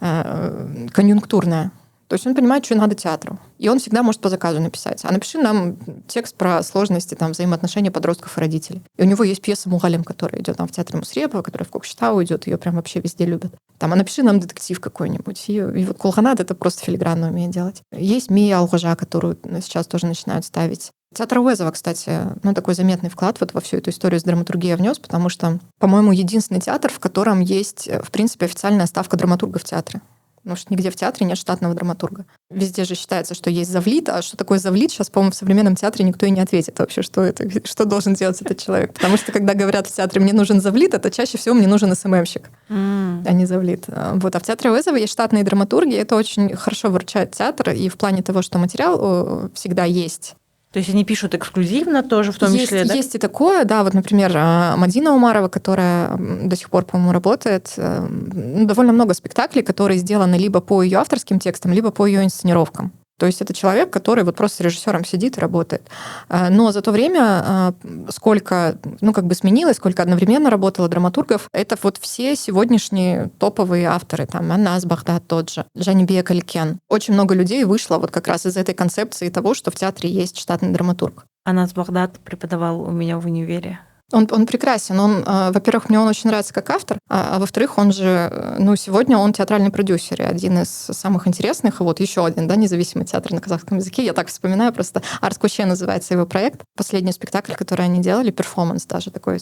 конъюнктурное. То есть он понимает, что надо театру. И он всегда может по заказу написать. А напиши нам текст про сложности там, взаимоотношения подростков и родителей. И у него есть пьеса «Мугалим», которая идет там в театре Мусрепова, которая в Кокшетау идет, ее прям вообще везде любят. Там, а напиши нам детектив какой-нибудь. И вот Кулханат это просто филигранно умеет делать. Есть Мия Алгожа, которую сейчас тоже начинают ставить. Театр Уэзова, кстати, такой заметный вклад вот во всю эту историю с драматургией внес, потому что, по-моему, единственный театр, в котором есть, в принципе, официальная ставка драматурга в театре. Потому что нигде в театре нет штатного драматурга. Везде же считается, что есть завлит, а что такое завлит, сейчас, по-моему, в современном театре никто и не ответит вообще, что это, что должен делать этот человек. Потому что, когда говорят в театре «мне нужен завлит», это чаще всего «мне нужен СММщик», а не завлит. Вот. А в театре Уэзова есть штатные драматурги, это очень хорошо выручает театр, и в плане того, что материал всегда есть. То есть они пишут эксклюзивно тоже в том числе, да? Есть и такое, да. Вот, например, Мадина Умарова, которая до сих пор, по-моему, работает, довольно много спектаклей, которые сделаны либо по ее авторским текстам, либо по ее инсценировкам. То есть это человек, который вот просто с режиссером сидит и работает. Но за то время, сколько сменилось, сколько одновременно работало драматургов, это вот все сегодняшние топовые авторы. Там Аннас Багдад тот же, Джанибек Аликен. Очень много людей вышло вот как раз из этой концепции того, что в театре есть штатный драматург. Аннас Багдад преподавал у меня в универе. Он прекрасен. Во-первых, мне он очень нравится как автор, а во-вторых, он же, сегодня он театральный продюсер, и один из самых интересных, и вот еще один, да, независимый театр на казахском языке. Я так вспоминаю, просто «Арс Куче» называется его проект. Последний спектакль, который они делали, перформанс даже такой,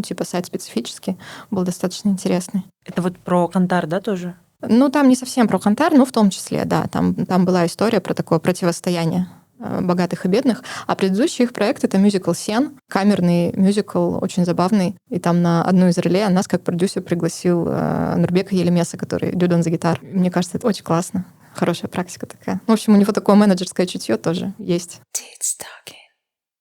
типа сайт-специфический, был достаточно интересный. Это вот про Кантар, да, тоже? Там не совсем про Кантар, но в том числе, да. Там была история про такое противостояние богатых и бедных. А предыдущий их проект — это мюзикл «Сен», камерный мюзикл, очень забавный. И там на одну из ролей нас как продюсер пригласил Нурбека Елемеса, который дюдан за гитар. Мне кажется, это очень классно. Хорошая практика такая. В общем, у него такое менеджерское чутье тоже есть.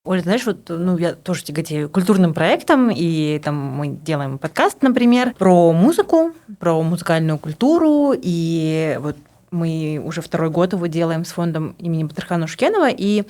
Оля, знаешь, вот, я тоже тяготею культурным проектом, и там мы делаем подкаст, например, про музыку, про музыкальную культуру, и вот мы уже 2-й год его делаем с фондом имени Батырхана Ушкенова, и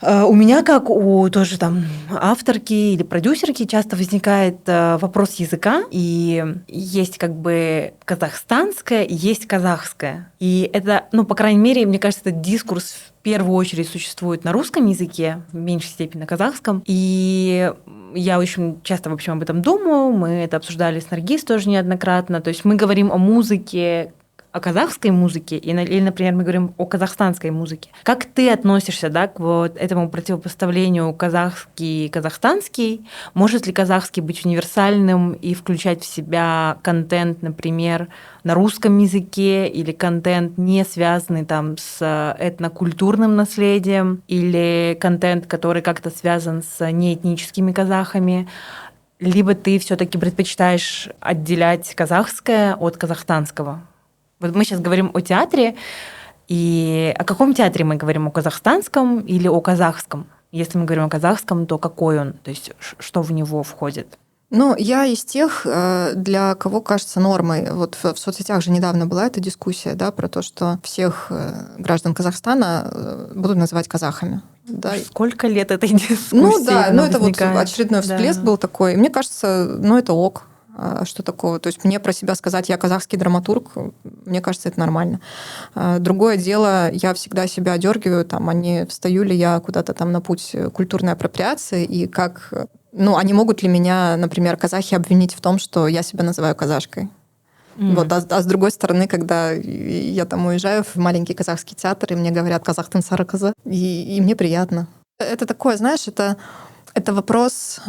у меня, как у тоже там авторки или продюсерки, часто возникает вопрос языка, и есть как бы казахстанское, и есть казахское. И это, по крайней мере, мне кажется, этот дискурс в первую очередь существует на русском языке, в меньшей степени на казахском. И я очень часто, в общем, об этом думаю, мы это обсуждали с Наргиз тоже неоднократно. То есть мы говорим о музыке, о казахской музыке, или, например, мы говорим о казахстанской музыке. Как ты относишься, да, к вот этому противопоставлению казахский и казахстанский? Может ли казахский быть универсальным и включать в себя контент, например, на русском языке, или контент, не связанный там с этнокультурным наследием, или контент, который как-то связан с неэтническими казахами? Либо ты все-таки предпочитаешь отделять казахское от казахстанского? Вот мы сейчас говорим о театре, и о каком театре мы говорим? О казахстанском или о казахском? Если мы говорим о казахском, то какой он? То есть что в него входит? Я из тех, для кого кажется нормой. Вот в соцсетях же недавно была эта дискуссия, да, про то, что всех граждан Казахстана будут называть казахами. Да. Сколько лет этой дискуссии? Это вот очередной всплеск был такой. Мне кажется, это ок. Что такого? То есть мне про себя сказать, я казахский драматург, мне кажется, это нормально. Другое дело, я всегда себя одергиваю, а не встаю ли я куда-то там на путь культурной апроприации, и как... они могут ли меня, например, казахи обвинить в том, что я себя называю казашкой? Вот, а с другой стороны, когда я там уезжаю в маленький казахский театр, и мне говорят «казахтын сары кызы», и мне приятно. Это такое, знаешь, это вопрос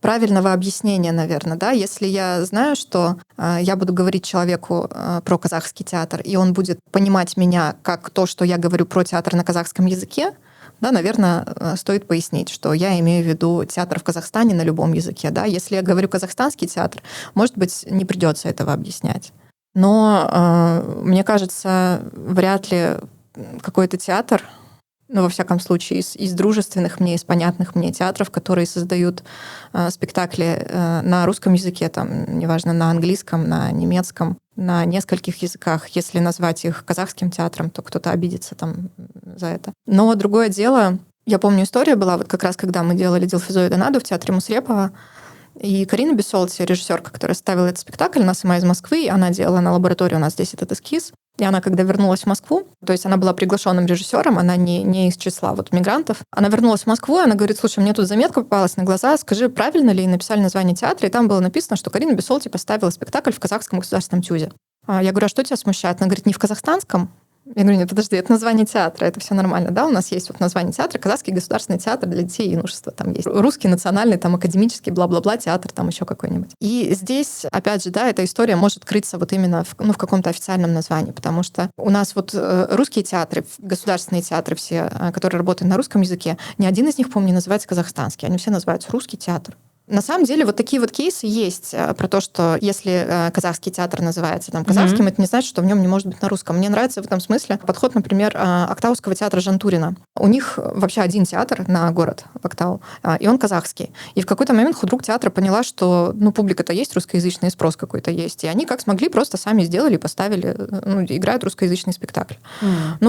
правильного объяснения, наверное, да. Если я знаю, что я буду говорить человеку про казахский театр, и он будет понимать меня как то, что я говорю про театр на казахском языке, да, наверное, стоит пояснить, что я имею в виду театр в Казахстане на любом языке, да. Если я говорю казахстанский театр, может быть, не придется этого объяснять. Но мне кажется, вряд ли какой-то театр, во всяком случае, из дружественных мне, из понятных мне театров, которые создают спектакли на русском языке, там, неважно, на английском, на немецком, на нескольких языках. Если назвать их казахским театром, то кто-то обидится там за это. Но другое дело, я помню, история была, вот как раз когда мы делали Дилфизу и Донаду в театре Мусрепова, И Карина Бессолти, режиссерка, которая ставила этот спектакль, она сама из Москвы, она делала на лаборатории у нас здесь этот эскиз. И она, когда вернулась в Москву, то есть она была приглашенным режиссером, она не из числа вот мигрантов, она вернулась в Москву, и она говорит: слушай, мне тут заметка попалась на глаза, скажи, правильно ли написали название театра, и там было написано, что Карина Бессолти поставила спектакль в Казахском государственном ТЮЗе. Я говорю: а что тебя смущает? Она говорит: не в казахстанском. Я говорю: нет, подожди, это название театра, это все нормально, да? У нас есть вот название театра, Казахский государственный театр для детей и юношества, там есть русский национальный, там академический, бла-бла-бла, театр, там еще какой-нибудь. И здесь, опять же, да, эта история может крыться вот именно в каком-то официальном названии, потому что у нас вот русские театры, государственные театры все, которые работают на русском языке, ни один из них, по-моему, не называется казахстанский, они все называются русский театр. На самом деле вот такие вот кейсы есть про то, что если казахский театр называется там казахским, это не значит, что в нем не может быть на русском. Мне нравится в этом смысле подход, например, Актауского театра Жантурина. У них вообще один театр на город в Актау, и он казахский. И в какой-то момент худрук театра поняла, что публика-то есть русскоязычный, спрос какой-то есть. И они как смогли просто сами сделали и поставили, играют русскоязычный спектакль.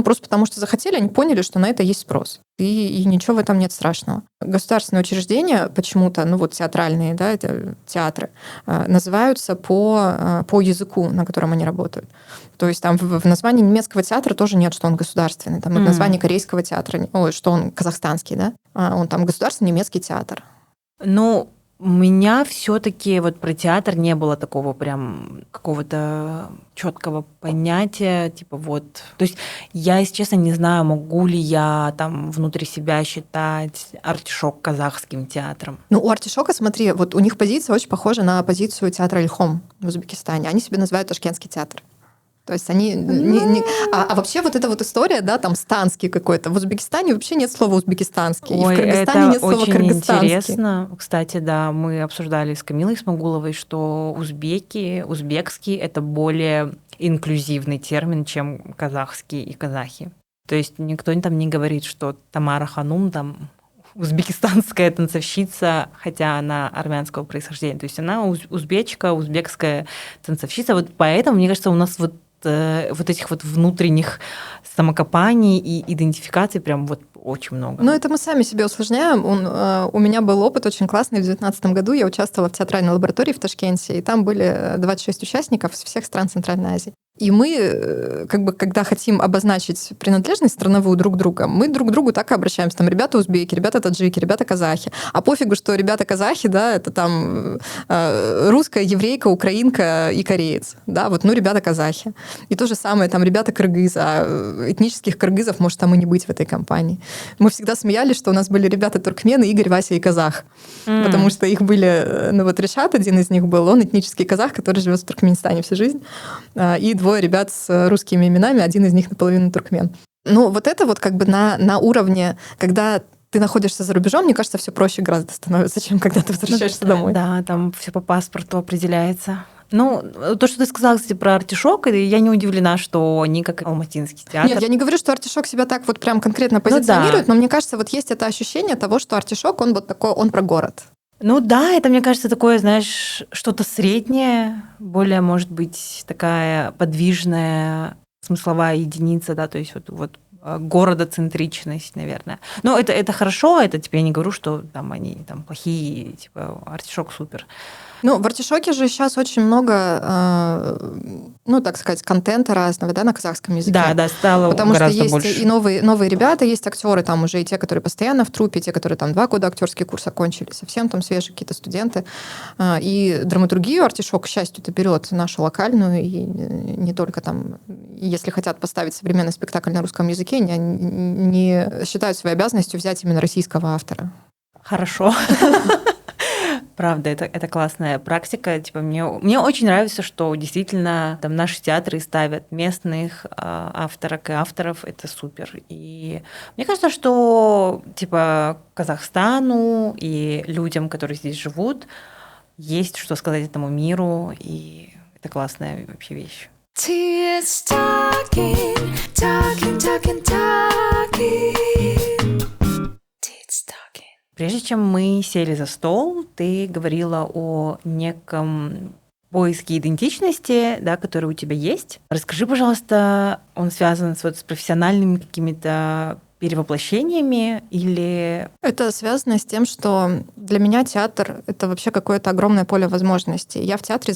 Просто потому что захотели, они поняли, что на это есть спрос. И ничего в этом нет страшного. Государственные учреждения почему-то, театральные, да, это театры, называются по языку, на котором они работают. То есть там в названии немецкого театра тоже нет, что он государственный. Там в названии корейского театра, что он казахстанский, да, он там государственный немецкий театр. У меня все-таки вот про театр не было такого прям какого-то четкого понятия, То есть я, если честно, не знаю, могу ли я там внутри себя считать «Артишок» казахским театром. У «Артишока», смотри, вот у них позиция очень похожа на позицию театра «Ильхом» в Узбекистане. Они себя называют «Ташкентский театр». То есть они... А вообще вот эта вот история, да, там станский какой-то. В Узбекистане вообще нет слова узбекистанский. Ой, и в Кыргызстане нет слова кыргызстанский. Это очень интересно. Кстати, да, мы обсуждали с Камилой Исмагуловой, что узбекский — это более инклюзивный термин, чем казахский и казахи. То есть никто там не говорит, что Тамара Ханум там узбекистанская танцовщица, хотя она армянского происхождения. То есть она узбечка, узбекская танцовщица. Вот поэтому, мне кажется, у нас вот этих вот внутренних самокопаний и идентификаций прям вот очень много. Это мы сами себе усложняем. У меня был опыт очень классный. В 2019 году я участвовала в театральной лаборатории в Ташкенте, и там были 26 участников из всех стран Центральной Азии. И мы, когда хотим обозначить принадлежность страновую друг друга, мы друг к другу так и обращаемся. Там ребята узбеки, ребята таджики, ребята казахи. А пофигу, что ребята казахи, да, это там русская, еврейка, украинка и кореец. Да, ребята казахи. И то же самое, там ребята кыргызы, а этнических кыргызов может там и не быть в этой компании. Мы всегда смеялись, что у нас были ребята туркмены, Игорь, Вася и казах. Потому что их были, Решат, один из них был, он этнический казах, который живет в Туркменистане всю жизнь. И двое ребят с русскими именами, один из них наполовину туркмен. Это на уровне, когда ты находишься за рубежом, мне кажется, все проще гораздо становится, чем когда ты возвращаешься домой. Да, там все по паспорту определяется. То, что ты сказала, кстати, про «Артишок», я не удивлена, что они как алматинский театр. Нет, я не говорю, что «Артишок» себя так вот прям конкретно позиционирует, но мне кажется, вот есть это ощущение того, что «Артишок», он вот такой, он про город. Это, мне кажется, такое, знаешь, что-то среднее, более, может быть, такая подвижная смысловая единица, да, то есть вот городоцентричность, наверное. Но это хорошо, это я не говорю, что там они там плохие, «Артишок» супер. В «Артишоке» же сейчас очень много, так сказать, контента разного, да, на казахском языке. Да, стало потому гораздо что больше. Есть и новые ребята, есть актеры там уже, и те, которые постоянно в труппе, те, которые там 2 года актерский курс окончили, совсем там свежие какие-то студенты. И драматургию «Артишок», к счастью, это берет нашу локальную, и не только там, если хотят поставить современный спектакль на русском языке, не считают своей обязанностью взять именно российского автора. Хорошо. Правда, это классная практика. Мне очень нравится, что действительно там наши театры ставят местных авторок и авторов. Это супер. И мне кажется, что Казахстану и людям, которые здесь живут, есть что сказать этому миру. И это классная вообще вещь. Прежде чем мы сели за стол, ты говорила о неком поиске идентичности, да, который у тебя есть. Расскажи, пожалуйста, он связан с профессиональными какими-то перевоплощениями или... Это связано с тем, что для меня театр — это вообще какое-то огромное поле возможностей. Я в театре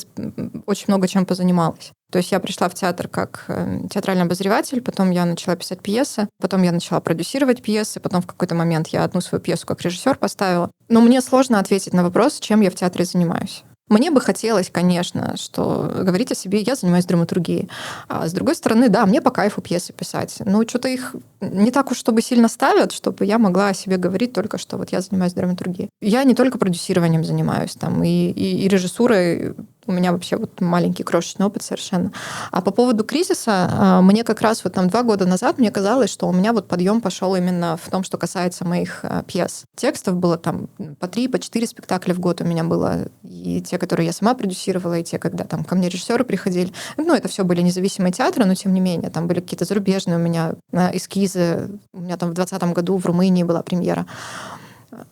очень много чем позанималась. То есть я пришла в театр как театральный обозреватель, потом я начала писать пьесы, потом я начала продюсировать пьесы, потом в какой-то момент я одну свою пьесу как режиссер поставила. Но мне сложно ответить на вопрос, чем я в театре занимаюсь. Мне бы хотелось, конечно, что говорить о себе, я занимаюсь драматургией. А с другой стороны, да, мне по кайфу пьесы писать. Но что-то их не так уж, чтобы сильно ставят, чтобы я могла о себе говорить только, что вот я занимаюсь драматургией. Я не только продюсированием занимаюсь, там, и режиссурой. У меня вообще вот маленький крошечный опыт совершенно. А по поводу кризиса, мне как раз вот там 2 года назад мне казалось, что у меня вот подъем пошел именно в том, что касается моих пьес. Текстов было там по 3, по 4 спектакля в год у меня было. И те, которые я сама продюсировала, и те, когда там ко мне режиссеры приходили. Ну, это все были независимые театры, но тем не менее, там были какие-то зарубежные у меня эскизы. У меня там в 2020 году в Румынии была премьера.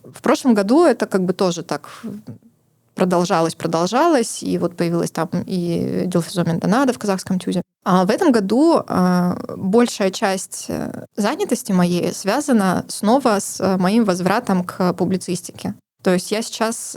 В прошлом году это как бы тоже так продолжалось, и вот появилась там и Дилфизомен Донада в казахском тюзе. А в этом году большая часть занятости моей связана снова с моим возвратом к публицистике. То есть я сейчас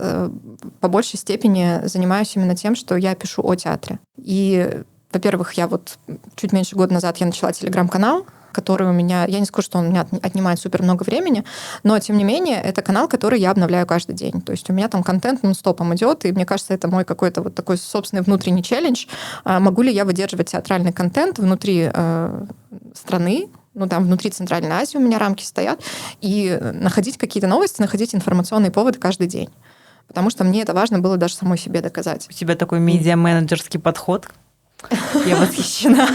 по большей степени занимаюсь именно тем, что я пишу о театре. И, во-первых, я вот чуть меньше года назад я начала телеграм-канал, который у меня, я не скажу, что он у меня отнимает супер много времени, но, тем не менее, это канал, который я обновляю каждый день. То есть у меня там контент нон-стопом идет, и мне кажется, это мой какой-то вот такой собственный внутренний челлендж. Могу ли я выдерживать театральный контент внутри страны, ну, там внутри Центральной Азии у меня рамки стоят, и находить какие-то новости, находить информационные поводы каждый день. Потому что мне это важно было даже самой себе доказать. У тебя такой медиа-менеджерский подход. Я восхищена.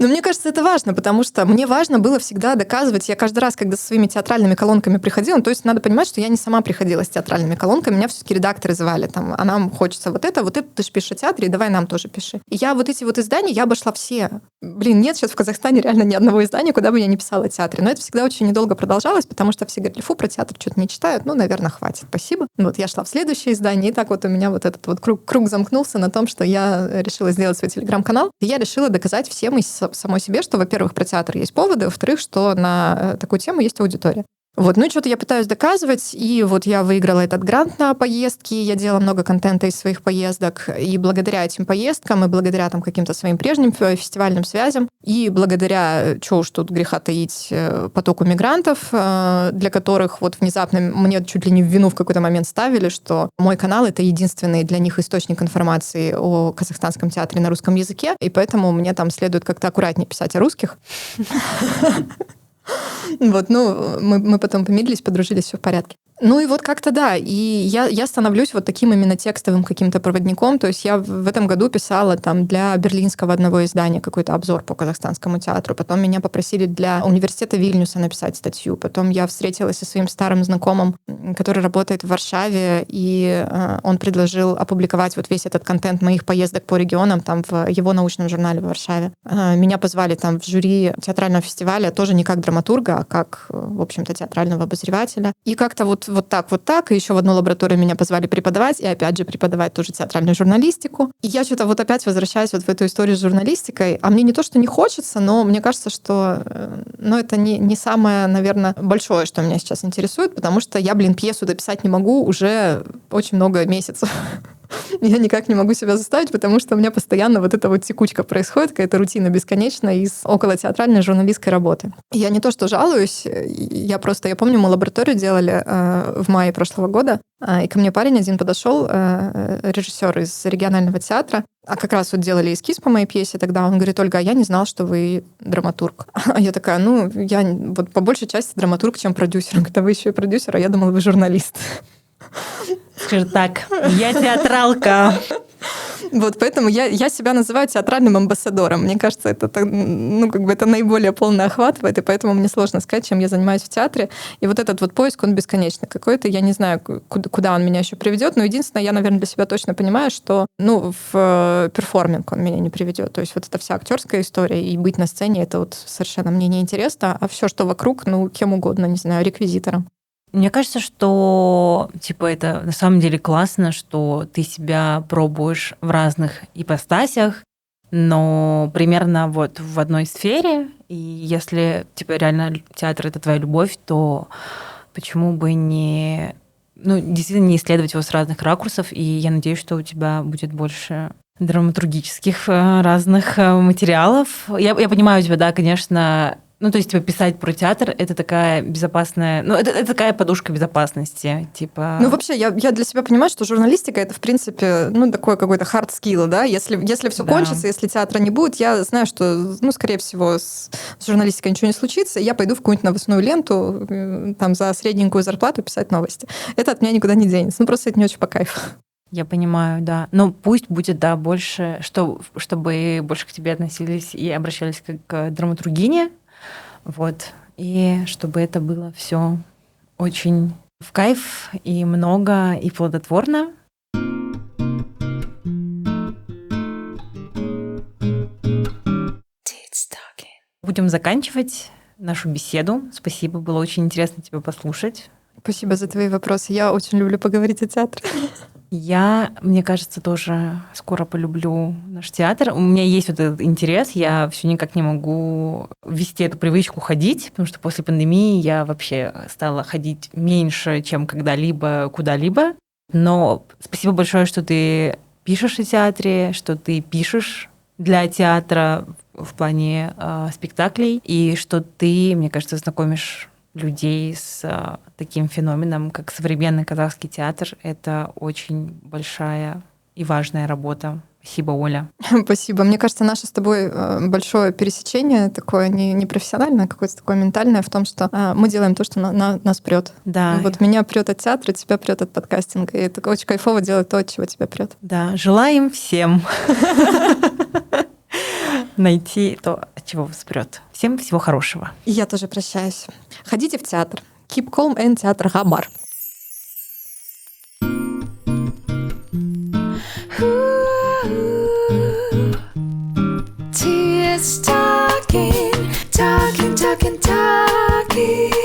Но мне кажется, это важно, потому что мне важно было всегда доказывать. Я каждый раз, когда со своими театральными колонками приходила, то есть надо понимать, что я не сама приходила с театральными колонками, меня все-таки редакторы звали, там, а нам хочется вот это, ты же пишешь о театре, давай нам тоже пиши. И я вот эти вот издания, я обошла все. Нет сейчас в Казахстане реально ни одного издания, куда бы я не писала о театре. Но это всегда очень недолго продолжалось, потому что все говорили, фу, про театр что-то не читают, ну, наверное, хватит, спасибо. Вот я шла в следующее издание, и так вот у меня вот этот вот круг замкнулся на том, что я решила сделать свой телеграм-канал, и я решила доказать всем и самой себе, что, во-первых, про театр есть поводы, во-вторых, что на такую тему есть аудитория. Вот, ну и что-то я пытаюсь доказывать, и вот я выиграла этот грант на поездки, я делала много контента из своих поездок, и благодаря этим поездкам, и благодаря там каким-то своим прежним фестивальным связям, и благодаря, чего уж тут греха таить, потоку мигрантов, для которых вот внезапно мне чуть ли не в вину в какой-то момент ставили, что мой канал — это единственный для них источник информации о казахстанском театре на русском языке, и поэтому мне там следует как-то аккуратнее писать о русских. Вот, ну, мы потом помирились, подружились, все в порядке. Ну и вот как-то да, и я становлюсь вот таким именно текстовым каким-то проводником, то есть я в этом году писала там для берлинского одного издания какой-то обзор по казахстанскому театру, потом меня попросили для университета Вильнюса написать статью, потом я встретилась со своим старым знакомым, который работает в Варшаве, и он предложил опубликовать вот весь этот контент моих поездок по регионам там в его научном журнале в Варшаве. Меня позвали там в жюри театрального фестиваля тоже не как драматурга, а как, в общем-то, театрального обозревателя. И как-то вот так. И еще в одну лабораторию меня позвали преподавать, и опять же преподавать тоже театральную журналистику. И я что-то вот опять возвращаюсь вот в эту историю с журналистикой. А мне не то, что не хочется, но мне кажется, что это не самое, наверное, большое, что меня сейчас интересует, потому что я, пьесу дописать не могу уже очень много месяцев. Я никак не могу себя заставить, потому что у меня постоянно вот эта вот текучка происходит, какая-то рутина бесконечная из околотеатральной журналистской работы. Я не то что жалуюсь, я помню, мы лабораторию делали в мае прошлого года, и ко мне парень один подошел, режиссер из регионального театра, а как раз вот делали эскиз по моей пьесе тогда, он говорит: Ольга, а я не знал, что вы драматург. А я такая: я вот по большей части драматург, чем продюсер. Он говорит: а вы еще и продюсер, а я думала, вы журналист. Скажи так, я театралка. Вот, поэтому я себя называю театральным амбассадором. Мне кажется, это наиболее полно охватывает, и поэтому мне сложно сказать, чем я занимаюсь в театре. И вот этот вот поиск, он бесконечный какой-то. Я не знаю, куда он меня еще приведет, но единственное, я, наверное, для себя точно понимаю, что в перформинг он меня не приведет. То есть вот эта вся актерская история и быть на сцене, это вот совершенно мне не интересно, а все, что вокруг, кем угодно, не знаю, реквизитором. Мне кажется, что это на самом деле классно, что ты себя пробуешь в разных ипостасях, но примерно вот в одной сфере, и если реально театр — это твоя любовь, то почему бы не... действительно не исследовать его с разных ракурсов, и я надеюсь, что у тебя будет больше драматургических разных материалов. Я понимаю тебя, да, конечно. То есть, писать про театр — это такая безопасная... это такая подушка безопасности, типа... Вообще, я для себя понимаю, что журналистика — это, в принципе, такой какой-то hard skill, да? Если все кончится, если театра не будет, я знаю, что, скорее всего, с журналистикой ничего не случится, и я пойду в какую-нибудь новостную ленту, там, за средненькую зарплату писать новости. Это от меня никуда не денется. Просто это не очень по кайфу. Я понимаю, да. Но пусть будет, да, больше, чтобы больше к тебе относились и обращались как к драматургине, вот, и чтобы это было все очень в кайф и много, и плодотворно. Будем заканчивать нашу беседу. Спасибо, было очень интересно тебя послушать. Спасибо за твои вопросы. Я очень люблю поговорить о театре. Я, мне кажется, тоже скоро полюблю наш театр. У меня есть вот этот интерес, я все никак не могу ввести эту привычку ходить, потому что после пандемии я вообще стала ходить меньше, чем когда-либо, куда-либо. Но спасибо большое, что ты пишешь о театре, что ты пишешь для театра в плане спектаклей, и что ты, мне кажется, знакомишь людей с таким феноменом, как современный казахский театр. Это очень большая и важная работа. Спасибо, Оля. Спасибо. Мне кажется, наше с тобой большое пересечение, такое не профессиональное, а какое-то такое ментальное, в том, что мы делаем то, что нас прет. Да. Вот меня прет от театра, тебя прет от подкастинга. И это очень кайфово делать то, от чего тебя прет. Да, желаем всем найти то, от чего вас прет. Всем всего хорошего. И я тоже прощаюсь. Ходите в театр. Keep calm and театр Гамар. Tears talking, talking, talking, talking.